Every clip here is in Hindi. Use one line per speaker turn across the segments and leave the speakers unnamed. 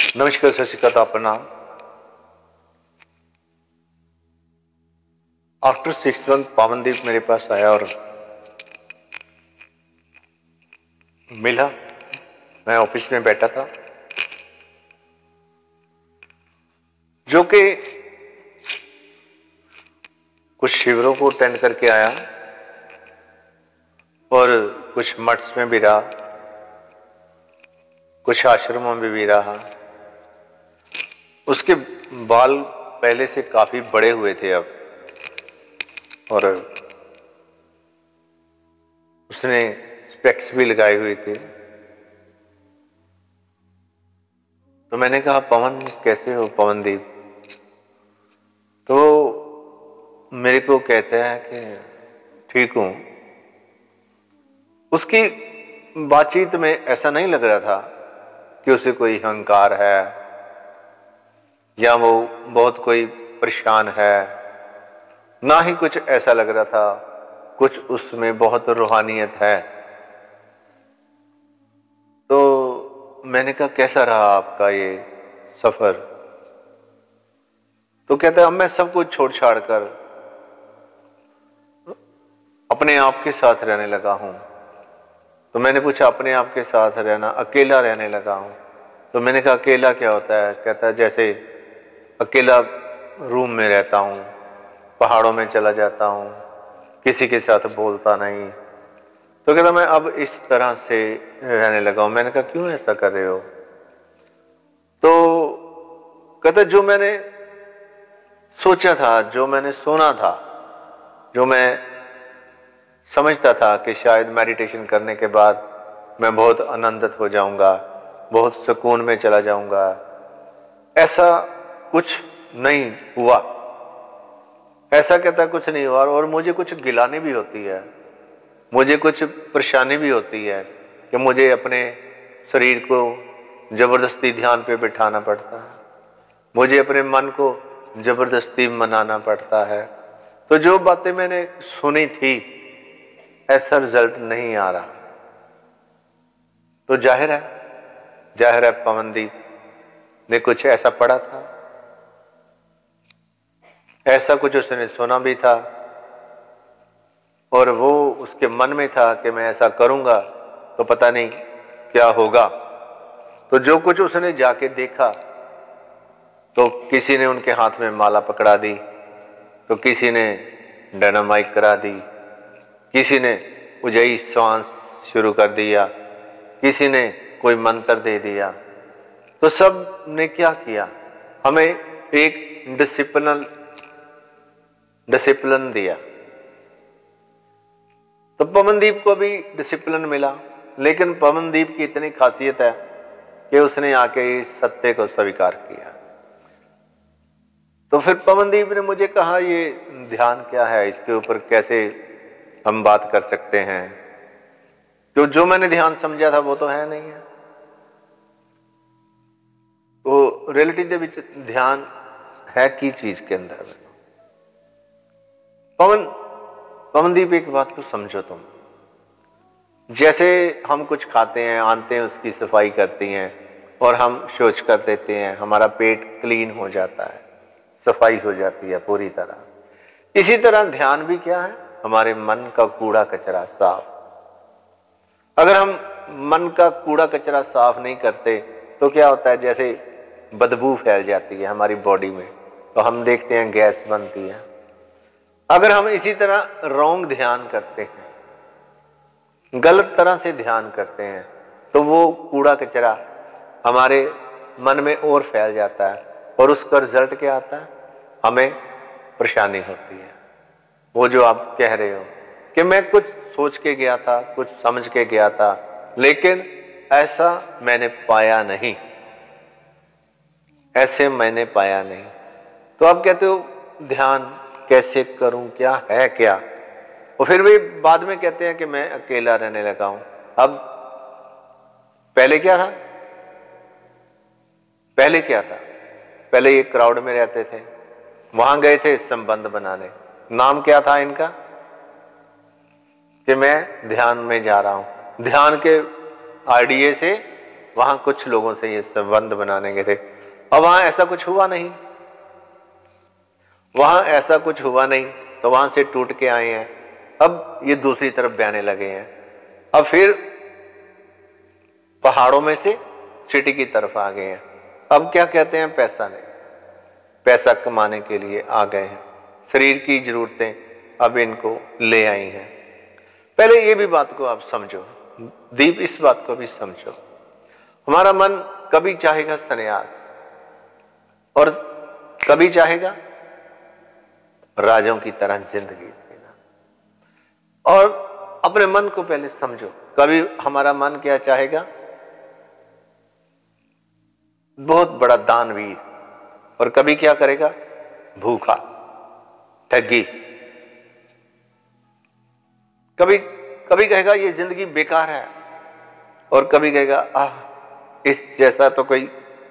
नमस्कार, सत श्री अकाल, प्रणाम। आफ्टर 6 मंथ पवनदीप मेरे पास आया और मिला। मैं ऑफिस में बैठा था, जो कि कुछ शिविरों को अटेंड करके आया और कुछ मठ्स में भी रहा, कुछ आश्रमों में भी रहा। उसके बाल पहले से काफी बड़े हुए थे अब, और उसने स्पेक्स भी लगाए हुए थे। तो मैंने कहा, पवन कैसे हो पवनदीप? तो मेरे को कहता है कि ठीक हूं। उसकी बातचीत में ऐसा नहीं लग रहा था कि उसे कोई अहंकार है या वो बहुत कोई परेशान है, ना ही कुछ ऐसा लग रहा था कुछ उसमें बहुत रूहानियत है। तो मैंने कहा, कैसा रहा आपका ये सफर? तो कहता है, अब मैं सब कुछ छोड़ छाड़ कर अपने आप के साथ रहने लगा हूं। तो मैंने पूछा, अपने आप के साथ रहना? अकेला रहने लगा हूं। तो मैंने कहा, अकेला क्या होता है? कहता है, जैसे अकेला रूम में रहता हूं, पहाड़ों में चला जाता हूं, किसी के साथ बोलता नहीं। तो कहता, मैं अब इस तरह से रहने लगा हूं। मैंने कहा, क्यों ऐसा कर रहे हो? तो कहता, जो मैंने सोचा था, जो मैंने सुना था, जो मैं समझता था कि शायद मेडिटेशन करने के बाद मैं बहुत आनंदित हो जाऊंगा, बहुत सुकून में चला जाऊंगा, ऐसा कुछ नहीं हुआ। ऐसा कहता, कुछ नहीं हुआ। और मुझे कुछ गिलानी भी होती है, मुझे कुछ परेशानी भी होती है कि मुझे अपने शरीर को जबरदस्ती ध्यान पे बिठाना पड़ता है, मुझे अपने मन को जबरदस्ती मनाना पड़ता है। तो जो बातें मैंने सुनी थी, ऐसा रिजल्ट नहीं आ रहा। तो जाहिर है पवनदीप ने कुछ ऐसा पढ़ा था, ऐसा कुछ उसने सुना भी था, और वो उसके मन में था कि मैं ऐसा करूंगा तो पता नहीं क्या होगा। तो जो कुछ उसने जाके देखा, तो किसी ने उनके हाथ में माला पकड़ा दी, तो किसी ने डायनामाइट करा दी, किसी ने उजई श्वास शुरू कर दिया, किसी ने कोई मंत्र दे दिया। तो सब ने क्या किया? हमें एक डिसिप्लिन दिया। तो पवनदीप को भी डिसिप्लिन मिला, लेकिन पवनदीप की इतनी खासियत है कि उसने आके इस सत्य को स्वीकार किया। तो फिर पवनदीप ने मुझे कहा, ये ध्यान क्या है, इसके ऊपर कैसे हम बात कर सकते हैं? तो जो मैंने ध्यान समझा था वो तो है नहीं है। तो रियलिटी दे विच ध्यान है की चीज के अंदर। पवनदीप, एक बात को समझो तुम। जैसे हम कुछ खाते हैं, आंते हैं, उसकी सफाई करती हैं और हम शौच कर देते हैं, हमारा पेट क्लीन हो जाता है, सफाई हो जाती है पूरी तरह। इसी तरह ध्यान भी क्या है? हमारे मन का कूड़ा कचरा साफ। अगर हम मन का कूड़ा कचरा साफ नहीं करते तो क्या होता है? जैसे बदबू फैल जाती है हमारी बॉडी में, तो हम देखते हैं गैस बनती है। अगर हम इसी तरह रॉन्ग ध्यान करते हैं, गलत तरह से ध्यान करते हैं, तो वो कूड़ा कचरा हमारे मन में और फैल जाता है, और उसका रिजल्ट क्या आता है? हमें परेशानी होती है। वो जो आप कह रहे हो कि मैं कुछ सोच के गया था, कुछ समझ के गया था, लेकिन ऐसा मैंने पाया नहीं, ऐसे मैंने पाया नहीं। तो आप कहते हो ध्यान कैसे करूं, क्या है क्या? और फिर भी बाद में कहते हैं कि मैं अकेला रहने लगा हूं। अब पहले क्या था? पहले ये क्राउड में रहते थे, वहां गए थे संबंध बनाने। नाम क्या था इनका? कि मैं ध्यान में जा रहा हूं। ध्यान के आईडीए से वहां कुछ लोगों से ये संबंध बनाने गए थे और वहां ऐसा कुछ हुआ नहीं, वहां ऐसा कुछ हुआ नहीं, तो वहां से टूट के आए हैं। अब ये दूसरी तरफ बहने लगे हैं, अब फिर पहाड़ों में से सिटी की तरफ आ गए हैं। अब क्या कहते हैं, पैसा नहीं, पैसा कमाने के लिए आ गए हैं, शरीर की जरूरतें अब इनको ले आई हैं। पहले ये भी बात को आप समझो दीप, इस बात को भी समझो, हमारा मन कभी चाहेगा संन्यास और कभी चाहेगा राजों की तरह जिंदगी जीना। और अपने मन को पहले समझो, कभी हमारा मन क्या चाहेगा, बहुत बड़ा दानवीर, और कभी क्या करेगा, भूखा, ठगी। कभी कभी कहेगा ये जिंदगी बेकार है, और कभी कहेगा इस जैसा तो कोई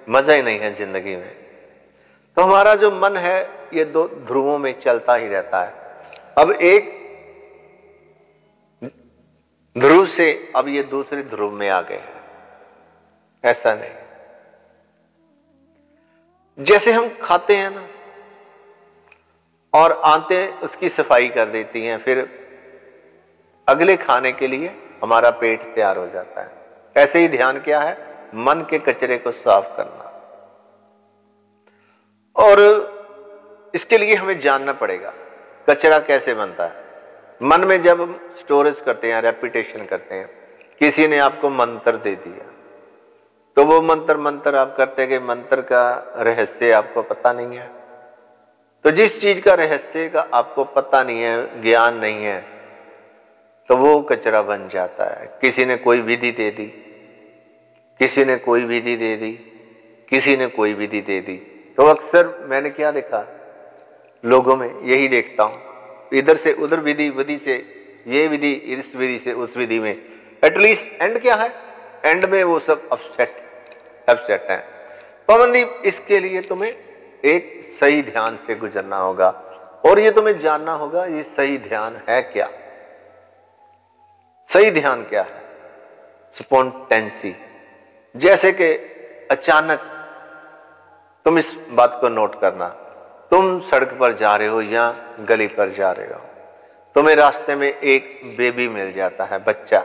मजा ही नहीं है जिंदगी में। तो हमारा जो मन है ये दो ध्रुवों में चलता ही रहता है। अब एक ध्रुव से अब ये दूसरे ध्रुव में आ गए हैं, ऐसा नहीं। जैसे हम खाते हैं ना, और आंतें उसकी सफाई कर देती हैं, फिर अगले खाने के लिए हमारा पेट तैयार हो जाता है। ऐसे ही ध्यान क्या है, मन के कचरे को साफ करना। और इसके लिए हमें जानना पड़ेगा कचरा कैसे बनता है। मन में जब हम स्टोरेज करते हैं, रेपिटेशन करते हैं, किसी ने आपको मंत्र दे दिया, तो वो मंत्र आप करते गए, मंत्र का रहस्य आपको पता नहीं है। तो जिस चीज का रहस्य का आपको पता नहीं है, ज्ञान नहीं है, तो वो कचरा बन जाता है। किसी ने कोई विधि दे दी, किसी ने कोई विधि दे दी, किसी ने कोई विधि दे दी, तो अक्सर मैंने क्या देखा, लोगों में यही देखता हूं, इधर से उधर विधि, विधि से ये विधि, इस विधि से उस विधि में, एटलीस्ट एंड क्या है, एंड में वो सब अपसेट है। पवनदीप, इसके लिए तुम्हें एक सही ध्यान से गुजरना होगा, और ये तुम्हें जानना होगा ये सही ध्यान है क्या। सही ध्यान क्या है, स्पॉन्टेंसी। जैसे कि अचानक, तुम इस बात को नोट करना, तुम सड़क पर जा रहे हो या गली पर जा रहे हो, तुम्हें रास्ते में एक बेबी मिल जाता है, बच्चा,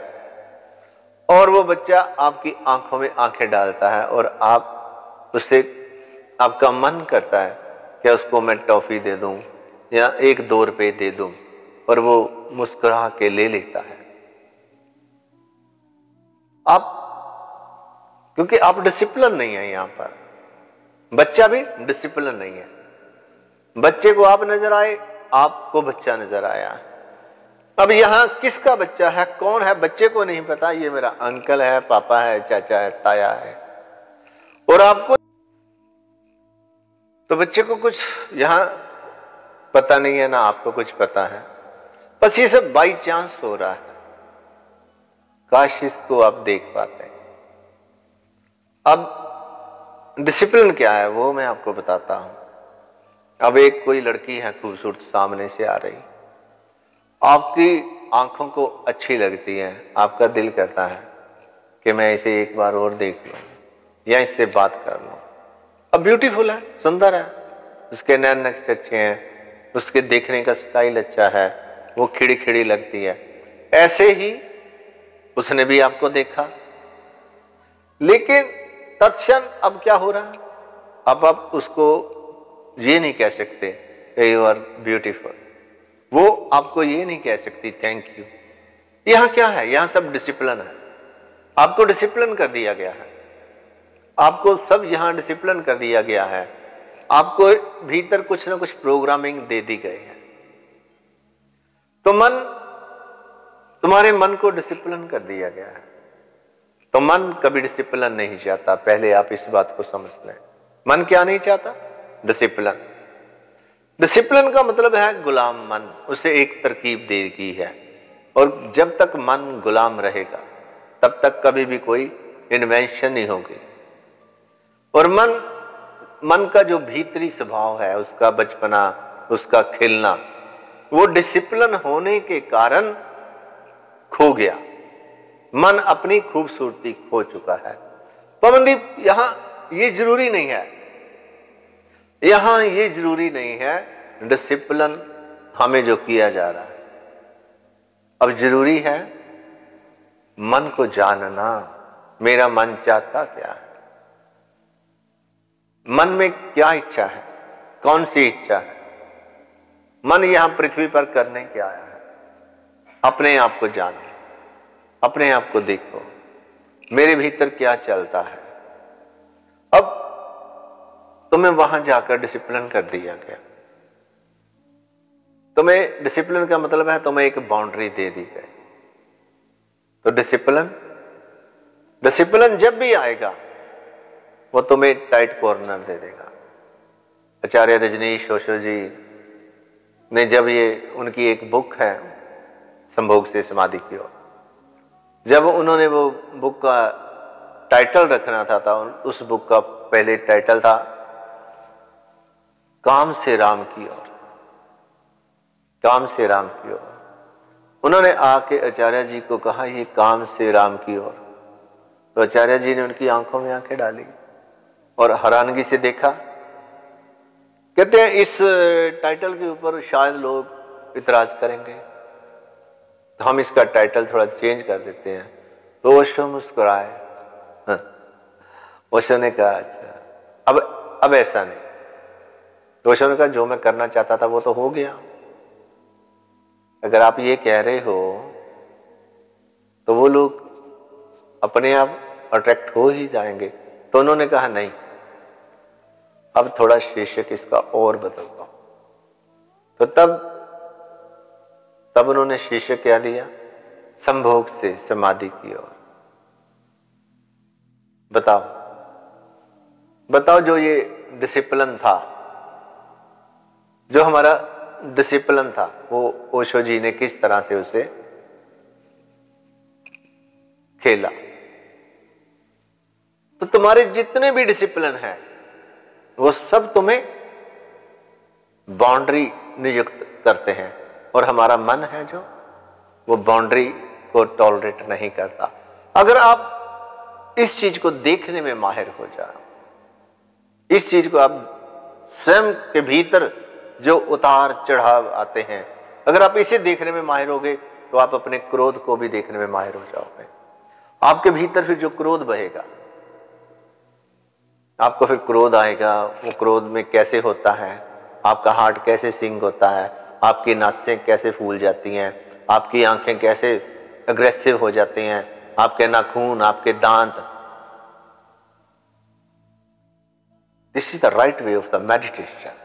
और वो बच्चा आपकी आंखों में आंखें डालता है, और आप उससे, आपका मन करता है कि उसको मैं टॉफी दे दूं या 1-2 रुपए दे दूं, और वो मुस्कुरा के ले लेता है। आप, क्योंकि आप डिसिप्लिन नहीं है, यहां पर बच्चा भी डिसिप्लिन नहीं है। बच्चे को आप नजर आए, आपको बच्चा नजर आया। अब यहां किसका बच्चा है, कौन है, बच्चे को नहीं पता, ये मेरा अंकल है, पापा है, चाचा है, ताया है, और आपको, तो बच्चे को कुछ यहां पता नहीं है, ना आपको कुछ पता है, बस ये सब बाई चांस हो रहा है। काश इसको आप देख पाते हैं। अब डिसिप्लिन क्या है वो मैं आपको बताता हूं। अब एक कोई लड़की है खूबसूरत, सामने से आ रही, आपकी आंखों को अच्छी लगती है, आपका दिल करता है कि मैं इसे एक बार और देख लूं या इससे बात कर लूं। अब ब्यूटीफुल है, सुंदर है, उसके नैन नक्श अच्छे हैं, उसके देखने का स्टाइल अच्छा है, वो खिड़ी खिड़ी लगती है। ऐसे ही उसने भी आपको देखा, लेकिन तत्क्षण अब क्या हो रहा है, अब आप उसको ये नहीं कह सकते यू आर ब्यूटीफुल, वो आपको ये नहीं कह सकती थैंक यू। यहां क्या है, यहां सब डिसिप्लिन है, आपको डिसिप्लिन कर दिया गया है, आपको सब यहां डिसिप्लिन कर दिया गया है, आपको भीतर कुछ ना कुछ प्रोग्रामिंग दे दी गई है। तो मन, तुम्हारे मन को डिसिप्लिन कर दिया गया है, तो मन कभी डिसिप्लिन नहीं चाहता। पहले आप इस बात को समझ लें, मन क्या नहीं चाहता, डिसिप्लिन। डिसिप्लिन का मतलब है गुलाम मन, उसे एक तरकीब दी गई है, और जब तक मन गुलाम रहेगा तब तक कभी भी कोई इन्वेंशन नहीं होगी। और मन का जो भीतरी स्वभाव है, उसका बचपना, उसका खिलना, वो डिसिप्लिन होने के कारण खो गया। मन अपनी खूबसूरती खो चुका है। पवनदीप, यहां ये जरूरी नहीं है, यहां ये जरूरी नहीं है डिसिप्लिन हमें जो किया जा रहा है। अब जरूरी है मन को जानना, मेरा मन चाहता क्या है, मन में क्या इच्छा है, कौन सी इच्छा है। मन यहां पृथ्वी पर करने क्या आया है। अपने आप को जानो, अपने आप को देखो, मेरे भीतर क्या चलता है। अब तुम्हें वहां जाकर डिसिप्लिन कर दिया गया। तुम्हें डिसिप्लिन का मतलब है तुम्हें एक बाउंड्री दे दी गई। तो डिसिप्लिन जब भी आएगा वो तुम्हें टाइट कॉर्नर दे देगा। आचार्य रजनीश ओशो जी ने जब ये, उनकी एक बुक है संभोग से समाधि की ओर, जब उन्होंने वो बुक का टाइटल रखना था उस बुक का पहले टाइटल था काम से राम की ओर, काम से राम की ओर। उन्होंने आके आचार्य जी को कहा ये काम से राम की ओर, तो आचार्य जी ने उनकी आंखों में आंखें डाली और हैरानगी से देखा। कहते हैं इस टाइटल के ऊपर शायद लोग इतराज करेंगे, तो हम इसका टाइटल थोड़ा चेंज कर देते हैं। तो ओशो मुस्कुराए। ओशो ने कहा अच्छा अब ऐसा नहीं। तो ओशो ने कहा जो मैं करना चाहता था वो तो हो गया, अगर आप ये कह रहे हो तो वो लोग अपने आप अट्रैक्ट हो ही जाएंगे। तो उन्होंने कहा नहीं, अब थोड़ा शीर्षक इसका और बदल दो। तो तब उन्होंने शीर्षक क्या दिया, संभोग से समाधि की ओर। बताओ जो ये डिसिप्लिन था, जो हमारा डिसिप्लिन था, वो ओशो जी ने किस तरह से उसे खेला। तो तुम्हारे जितने भी डिसिप्लिन है वो सब तुम्हें बाउंड्री नियुक्त करते हैं, और हमारा मन है जो वो बाउंड्री को टॉलरेट नहीं करता। अगर आप इस चीज को देखने में माहिर हो जाओ, इस चीज को आप स्वयं के भीतर जो उतार चढ़ाव आते हैं, अगर आप इसे देखने में माहिर होगे तो आप अपने क्रोध को भी देखने में माहिर हो जाओगे। आपके भीतर फिर जो क्रोध बहेगा, आपको फिर क्रोध आएगा, वो क्रोध में कैसे होता है, आपका हार्ट कैसे सिंक होता है, आपकी नासें कैसे फूल जाती हैं, आपकी आंखें कैसे अग्रेसिव हो जाती हैं, आपके नाखून, आपके दांत। This is the right way of the meditation.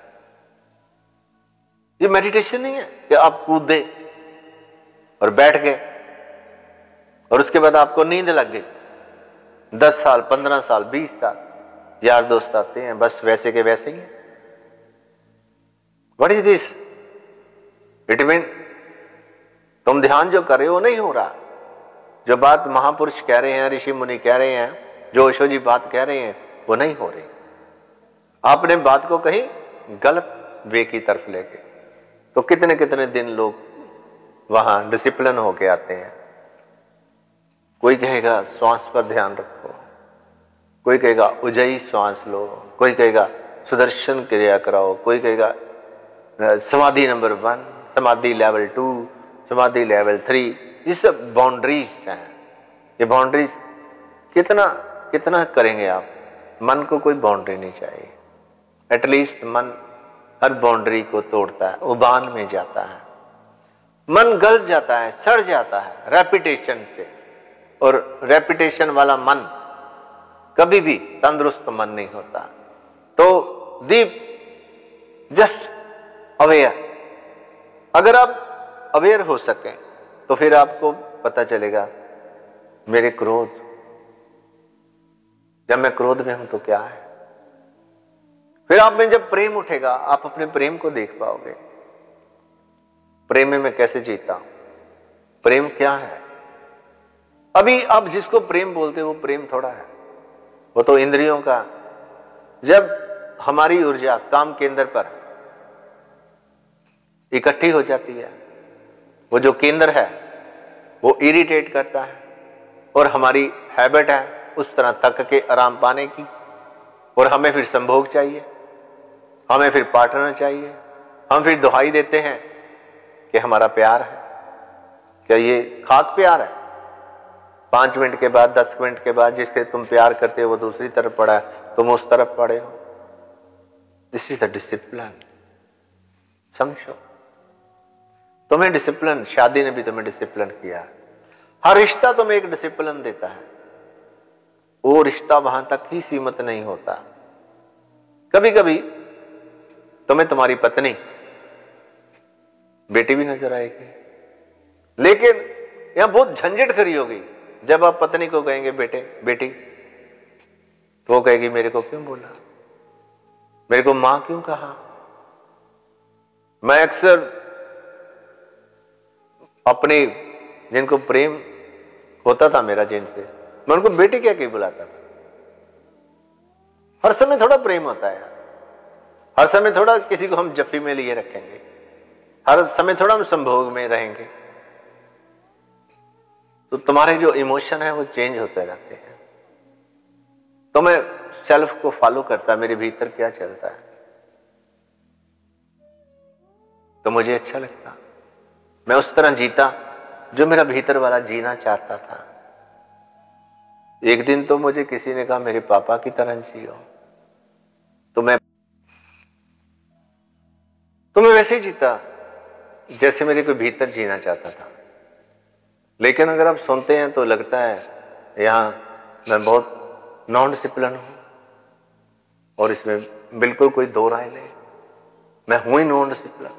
ये मेडिटेशन नहीं है कि आप कूदे और बैठ गए और उसके बाद आपको नींद लग गई। 10 साल, 15 साल, 20 साल यार दोस्त आते हैं, बस वैसे के वैसे ही हैं। What is this? It mean तुम ध्यान जो कर रहे हो नहीं हो रहा। जो बात महापुरुष कह रहे हैं, ऋषि मुनि कह रहे हैं, जो ओशो जी बात कह रहे हैं, वो नहीं हो रही। आपने बात को कहीं गलत वे की तरफ ले गए। तो कितने कितने दिन लोग वहां डिसिप्लिन होके आते हैं। कोई कहेगा श्वास पर ध्यान रखो, कोई कहेगा उज्जयी श्वास लो, कोई कहेगा सुदर्शन क्रिया कराओ, कोई कहेगा समाधि नंबर 1, समाधि लेवल 2, समाधि लेवल 3। ये सब बाउंड्रीज हैं। ये बाउंड्रीज कितना करेंगे आप? मन को कोई बाउंड्री नहीं चाहिए। एटलीस्ट मन हर बाउंड्री को तोड़ता है, उबान में जाता है, मन गल जाता है, सड़ जाता है रेपिटेशन से। और रेपिटेशन वाला मन कभी भी तंदुरुस्त मन नहीं होता। तो दीप जस्ट अवेयर। अगर आप अवेयर हो सकें तो फिर आपको पता चलेगा मेरे क्रोध, जब मैं क्रोध में हूं तो क्या है। फिर आप में जब प्रेम उठेगा, आप अपने प्रेम को देख पाओगे। प्रेम में मैं कैसे जीता हूं, प्रेम क्या है। अभी आप जिसको प्रेम बोलते हो वो प्रेम थोड़ा है, वो तो इंद्रियों का। जब हमारी ऊर्जा काम केंद्र पर इकट्ठी हो जाती है, वो जो केंद्र है वो इरिटेट करता है, और हमारी हैबिट है उस तरह थक के आराम पाने की, और हमें फिर संभोग चाहिए, हमें फिर पार्टनर चाहिए। हम फिर दुहाई देते हैं कि हमारा प्यार है। क्या ये खाक प्यार है? 5 मिनट के बाद, 10 मिनट के बाद जिससे तुम प्यार करते हो वो दूसरी तरफ पड़ा है, तुम उस तरफ पड़े हो। This is a discipline. समझो, तुम्हें डिसिप्लिन, शादी ने भी तुम्हें डिसिप्लिन किया। हर रिश्ता तुम्हें एक डिसिप्लिन देता है। वो रिश्ता वहां तक ही सीमित नहीं होता। कभी कभी तुम्हें तुम्हारी पत्नी, बेटी भी नजर आएगी, लेकिन यहां बहुत झंझट खड़ी होगी। जब आप पत्नी को कहेंगे बेटे बेटी, तो वो कहेगी मेरे को क्यों बोला, मेरे को मां क्यों कहा। मैं अक्सर अपने जिनको प्रेम होता था मेरा जिनसे, मैं उनको बेटी क्या क्यों बुलाता था। हर समय थोड़ा प्रेम होता है यार, हर समय थोड़ा किसी को हम जफ्फी में लिए रखेंगे, हर समय थोड़ा हम संभोग में रहेंगे, तो तुम्हारे जो इमोशन है वो चेंज होते रहते हैं। तो मैं सेल्फ को फॉलो करता, मेरे भीतर क्या चलता है तो मुझे अच्छा लगता। मैं उस तरह जीता जो मेरा भीतर वाला जीना चाहता था। एक दिन तो मुझे किसी ने कहा मेरे पापा की तरह जियो, तो मैं वैसे ही जीता जैसे मेरे को भीतर जीना चाहता था। लेकिन अगर आप सुनते हैं तो लगता है यहां मैं बहुत नॉन डिसिप्लिन हूं, और इसमें बिल्कुल कोई दो राय नहीं, मैं हूं ही नॉन डिसिप्लिन।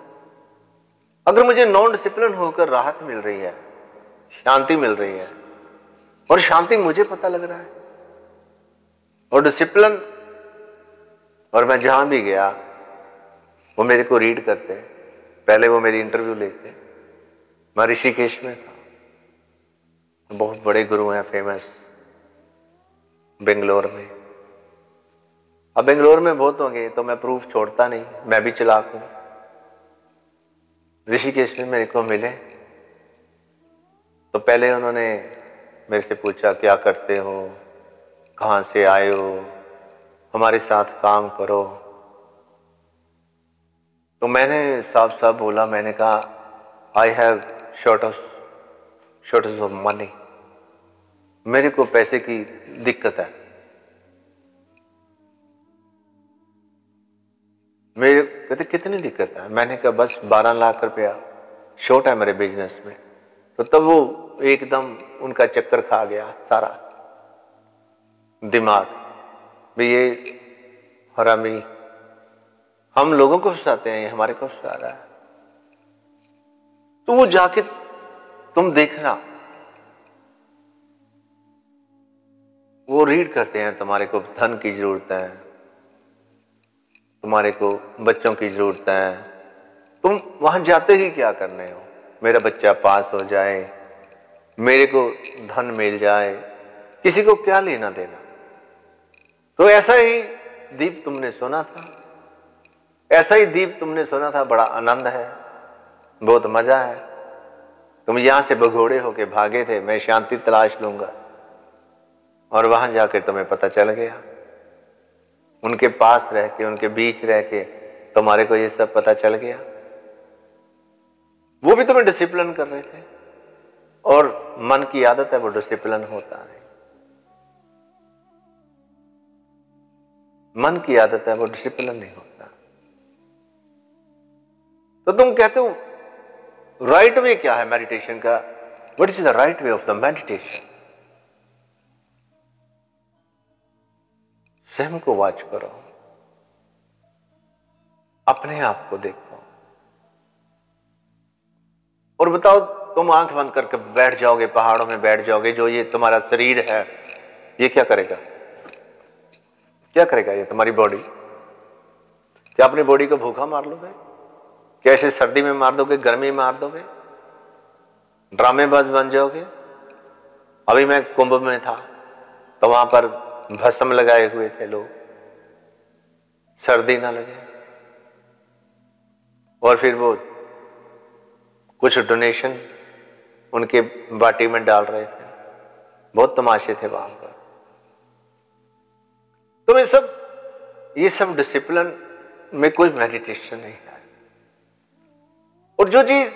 अगर मुझे नॉन डिसिप्लिन होकर राहत मिल रही है, शांति मिल रही है, और शांति मुझे पता लग रहा है, और डिसिप्लिन, और मैं जहां भी गया वो मेरे को रीड करते, पहले वो मेरी इंटरव्यू लेते। मैं ऋषिकेश में था, बहुत बड़े गुरु हैं फेमस बेंगलोर में। अब बेंगलोर में बहुत होंगे तो मैं प्रूफ छोड़ता नहीं, मैं भी चालाक हूं। ऋषिकेश में मेरे को मिले तो पहले उन्होंने मेरे से पूछा क्या करते हो, कहां से आए हो, हमारे साथ काम करो। तो मैंने साफ साफ बोला, मैंने कहा I have shortage of money, मेरे को पैसे की दिक्कत है। मेरे कहते कितनी दिक्कत है, मैंने कहा बस 12 लाख रुपया शॉर्ट है मेरे बिजनेस में। तो तब वो एकदम उनका चक्कर खा गया सारा दिमाग भी, ये हरामी हम लोगों को फंसाते हैं, ये हमारे को फंसा रहा है। तो वो जाके तुम देखना, वो रीड करते हैं तुम्हारे को धन की जरूरत है, तुम्हारे को बच्चों की जरूरत है, तुम वहां जाते ही क्या करने हो, मेरा बच्चा पास हो जाए, मेरे को धन मिल जाए, किसी को क्या लेना देना। तो ऐसा ही दीप तुमने सुना था, ऐसा ही दीप तुमने सुना था, बड़ा आनंद है, बहुत मजा है। तुम यहां से भगोड़े होके भागे थे, मैं शांति तलाश लूंगा, और वहां जाकर तुम्हें पता चल गया, उनके पास रह के, उनके बीच रह के तुम्हारे को ये सब पता चल गया। वो भी तुम्हें डिसिप्लिन कर रहे थे, और मन की आदत है वो डिसिप्लिन होता है, मन की आदत है वो डिसिप्लिन नहीं होता। तो तुम कहते हो राइट वे क्या है मेडिटेशन का, what is the right way of the meditation. स्वयं को वॉच करो, अपने आप को देखो, और बताओ तुम आंख बंद करके बैठ जाओगे, पहाड़ों में बैठ जाओगे, जो ये तुम्हारा शरीर है ये क्या करेगा, क्या करेगा ये तुम्हारी बॉडी। क्या अपनी बॉडी को भूखा मार लोगे, कैसे सर्दी में मार दोगे, गर्मी में मार दोगे, ड्रामेबाज बन जाओगे। अभी मैं कुंभ में था तो वहां पर भस्म लगाए हुए थे लोग, सर्दी ना लगे, और फिर वो कुछ डोनेशन उनके बाटी में डाल रहे थे, बहुत तमाशे थे वहां पर। तो ये सब डिसिप्लिन में कोई मेडिटेशन नहीं है। और जो चीज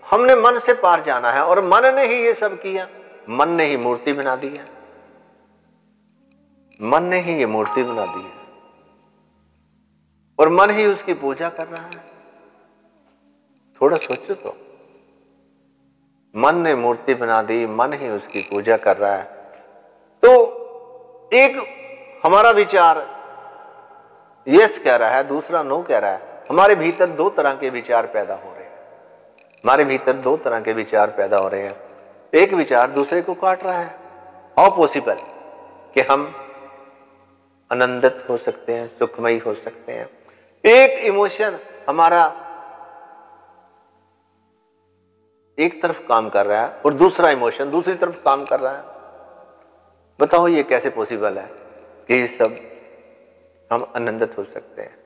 हमने मन से पार जाना है, और मन ने ही ये सब किया, मन ने ही मूर्ति बना दी है, मन ने ही ये मूर्ति बना दी है, और मन ही उसकी पूजा कर रहा है। थोड़ा सोचो तो, मन ने मूर्ति बना दी, मन ही उसकी पूजा कर रहा है। तो एक हमारा विचार यस कह रहा है, दूसरा नो कह रहा है। हमारे भीतर दो तरह के विचार पैदा हो रहे हैं, हमारे भीतर दो तरह के विचार पैदा हो रहे हैं। एक विचार दूसरे को काट रहा है। हाउ पॉसिबल कि हम आनंदित हो सकते हैं, सुखमयी हो सकते हैं। एक इमोशन हमारा एक तरफ काम कर रहा है और दूसरा इमोशन दूसरी तरफ काम कर रहा है। बताओ ये कैसे पॉसिबल है कि ये सब हम आनंदित हो सकते हैं।